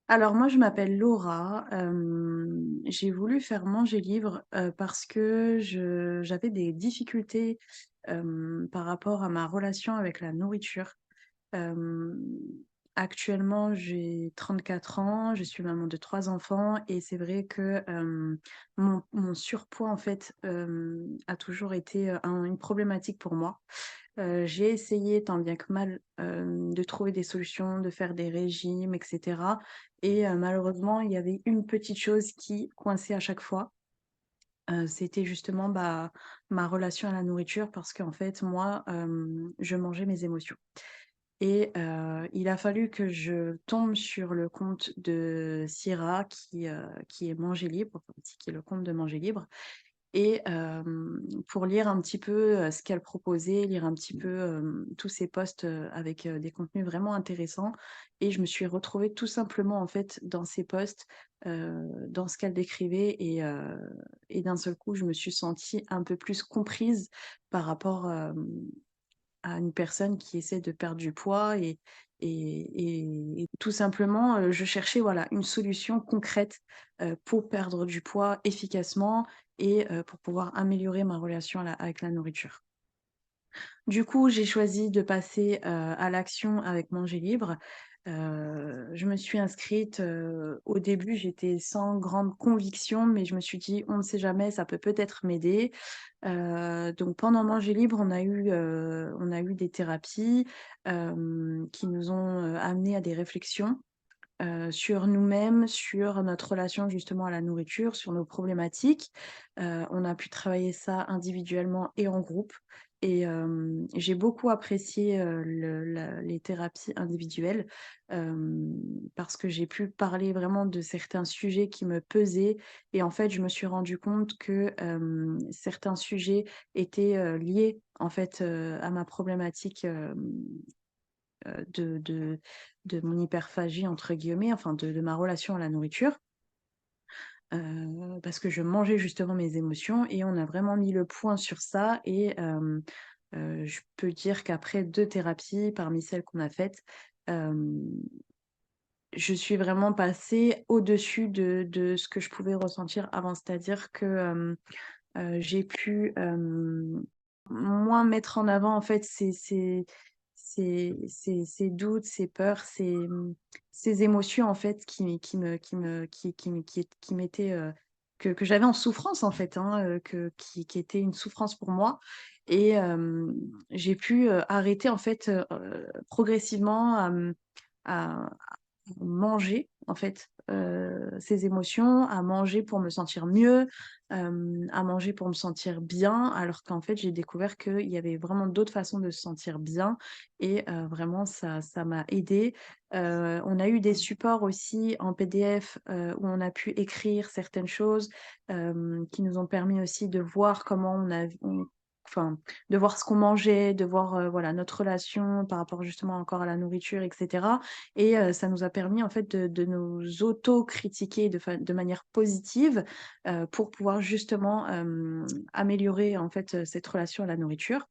Alors moi, je m'appelle Laura. J'ai voulu faire Manger libre, parce que j'avais des difficultés, par rapport à ma relation avec la nourriture. Hem, Actuellement, j'ai 34 ans, je suis maman de 3 enfants et c'est vrai que, mon surpoids, en fait, a toujours été, une problématique pour moi. J'ai essayé tant bien que mal, de trouver des solutions, de faire des régimes et cetera et malheureusement, il y avait une petite chose qui coinçait à chaque fois, c'était justement, bah, ma relation à la nourriture parce qu'en fait, moi, je mangeais mes émotions et il a fallu que je tombe sur le compte de Syrah qui est Manger libre, enfin, qui est le compte de Manger libre et pour lire un petit peu, ce qu'elle proposait, lire un petit peu, tous ses posts, avec, des contenus vraiment intéressants et je me suis retrouvée tout simplement, en fait, dans ses posts, dans ce qu'elle décrivait et d'un seul coup, je me suis sentie un peu plus comprise par rapport, à une personne qui essaie de perdre du poids et tout simplement, je cherchais, voilà, une solution concrète, pour perdre du poids efficacement et pour pouvoir améliorer ma relation avec la nourriture. Du coup, j'ai choisi de passer, à l'action avec Manger libre. Je me suis inscrite, au début, j'étais sans grande conviction, mais je me suis dit: «On ne sait jamais, ça peut peut-être m'aider». Donc pendant Manger libre, on a eu des thérapies, qui nous ont, amenés à des réflexions, sur nous-mêmes, sur notre relation justement à la nourriture, sur nos problématiques. On a pu travailler ça individuellement et en groupe et j'ai beaucoup apprécié, les thérapies individuelles, parce que j'ai pu parler vraiment de certains sujets qui me pesaient et en fait, je me suis rendu compte que, certains sujets étaient, liés en fait, à ma problématique, de mon «hyperphagie» entre guillemets, enfin de ma relation à la nourriture, parce que je mangeais justement mes émotions et on a vraiment mis le point sur ça et je peux dire qu'après 2 thérapies parmi celles qu'on a faites, hem, je suis vraiment passée au-dessus de ce que je pouvais ressentir avant. C'est-à-dire que, j'ai pu, moins mettre en avant en fait ces doutes, ces peurs, ces émotions en fait qui m'étaient, que j'avais en souffrance en fait, hein, qui étaient une souffrance pour moi et j'ai pu, arrêter en fait, progressivement à manger, en fait, ces émotions, à manger pour me sentir mieux, à manger pour me sentir bien, alors qu'en fait, j'ai découvert qu'il y avait vraiment d'autres façons de se sentir bien et vraiment ça m'a aidée. On a eu des supports aussi en PDF, où on a pu écrire certaines choses, qui nous ont permis aussi de voir comment on enfin, de voir ce qu'on mangeait, de voir, voilà, notre relation par rapport justement encore à la nourriture et cetera et ça nous a permis en fait de nous auto-critiquer de manière positive, pour pouvoir justement, améliorer en fait, cette relation à la nourriture.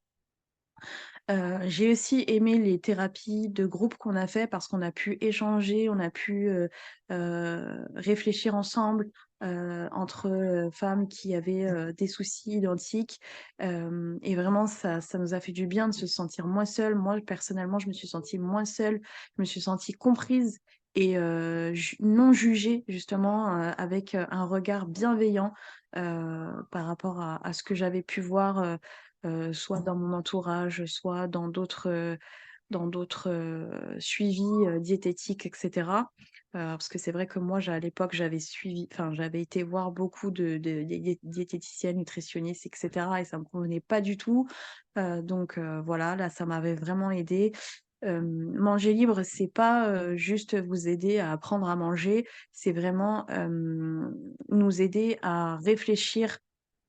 J'ai aussi aimé les thérapies de groupe qu'on a fait parce qu'on a pu échanger, on a pu, réfléchir ensemble, entre, femmes qui avaient, des soucis identiques, hem et vraiment ça nous a fait du bien de se sentir moins seules. Moi, personnellement, je me suis sentie moins seule, je me suis sentie comprise et ju non jugée justement, avec, un regard bienveillant, par rapport à ce que j'avais pu voir, soit dans mon entourage, soit dans d'autres, suivis, diététiques et cetera. Parce que c'est vrai que moi, à l'époque, j'avais été voir beaucoup de diététiciennes, nutritionnistes et cetera et ça me convenait pas du tout. Donc voilà, là, ça m'avait vraiment aidée. Manger libre, c'est pas, juste vous aider à apprendre à manger, c'est vraiment, nous aider à réfléchir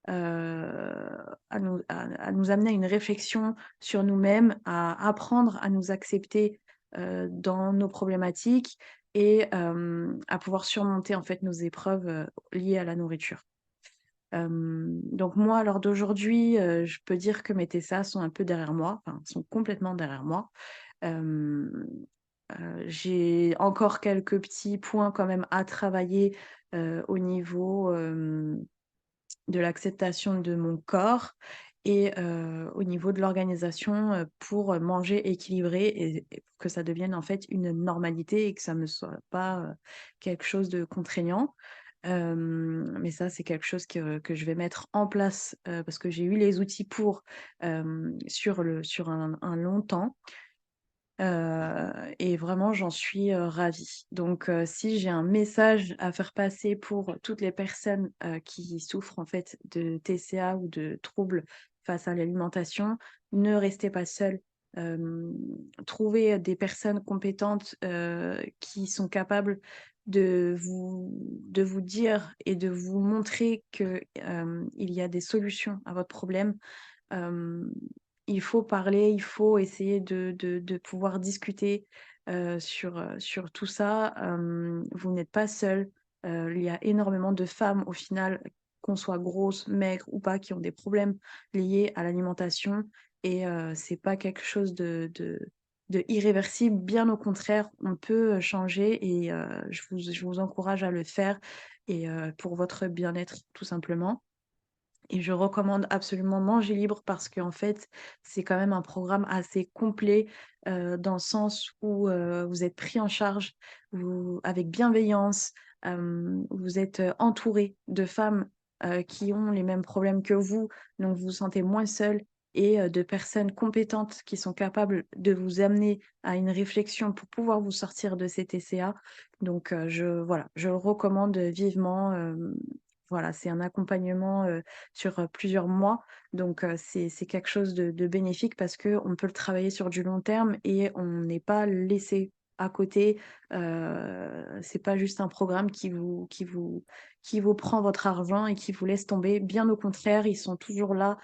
à nous amener à une réflexion sur nous-mêmes, à apprendre à nous accepter, dans nos problématiques et à pouvoir surmonter en fait nos épreuves, liées à la nourriture. Donc moi, à l'heure d'aujourd'hui, je peux dire que mes TSA sont un peu derrière moi, enfin sont complètement derrière moi. Hem J'ai encore quelques petits points quand même à travailler, au niveau, de l'acceptation de mon corps et au niveau de l'organisation, pour, manger équilibré et pour que ça devienne en fait une normalité et que ça ne soit pas, quelque chose de contraignant. Mais ça, c'est quelque chose que je vais mettre en place, parce que j'ai eu les outils pour, sur un long temps. Et vraiment j'en suis, ravie. Donc si j'ai un message à faire passer pour toutes les personnes, qui souffrent en fait de TCA ou de troubles face à l'alimentation, ne restez pas seuls. Hem, Trouvez des personnes compétentes, qui sont capables de vous dire et de vous montrer que, il y a des solutions à votre problème. Hem, il faut parler, il faut essayer de pouvoir discuter, sur tout ça. Vous n'êtes pas seul. Il y a énormément de femmes au final, qu'on soit grosses, maigres ou pas, qui ont des problèmes liés à l'alimentation et c'est pas quelque chose de irréversible. Bien au contraire, on peut, changer et je vous encourage à le faire et pour votre bien-être tout simplement. Et je recommande absolument Manger Libre parce qu'en fait, c'est quand même un programme assez complet, dans le sens où, vous êtes pris en charge, vous avec bienveillance, vous êtes, entourés de femmes, qui ont les mêmes problèmes que vous, donc vous vous sentez moins seul et de personnes compétentes qui sont capables de vous amener à une réflexion pour pouvoir vous sortir de ces TCA. Donc je le recommande vivement, voilà, c'est un accompagnement, sur, plusieurs mois. Donc, c'est quelque chose de bénéfique parce que on peut le travailler sur du long terme et on n'est pas laissé à côté. C'est pas juste un programme qui vous prend votre argent et qui vous laisse tomber. Bien au contraire, ils sont toujours là,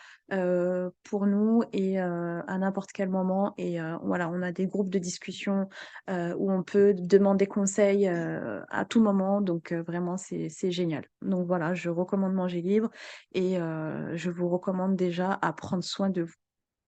pour nous et à n'importe quel moment et voilà, on a des groupes de discussion, où on peut demander conseil, à tout moment. Donc, vraiment c'est génial. Donc voilà, je recommande Manger Libre et je vous recommande déjà à prendre soin de vous.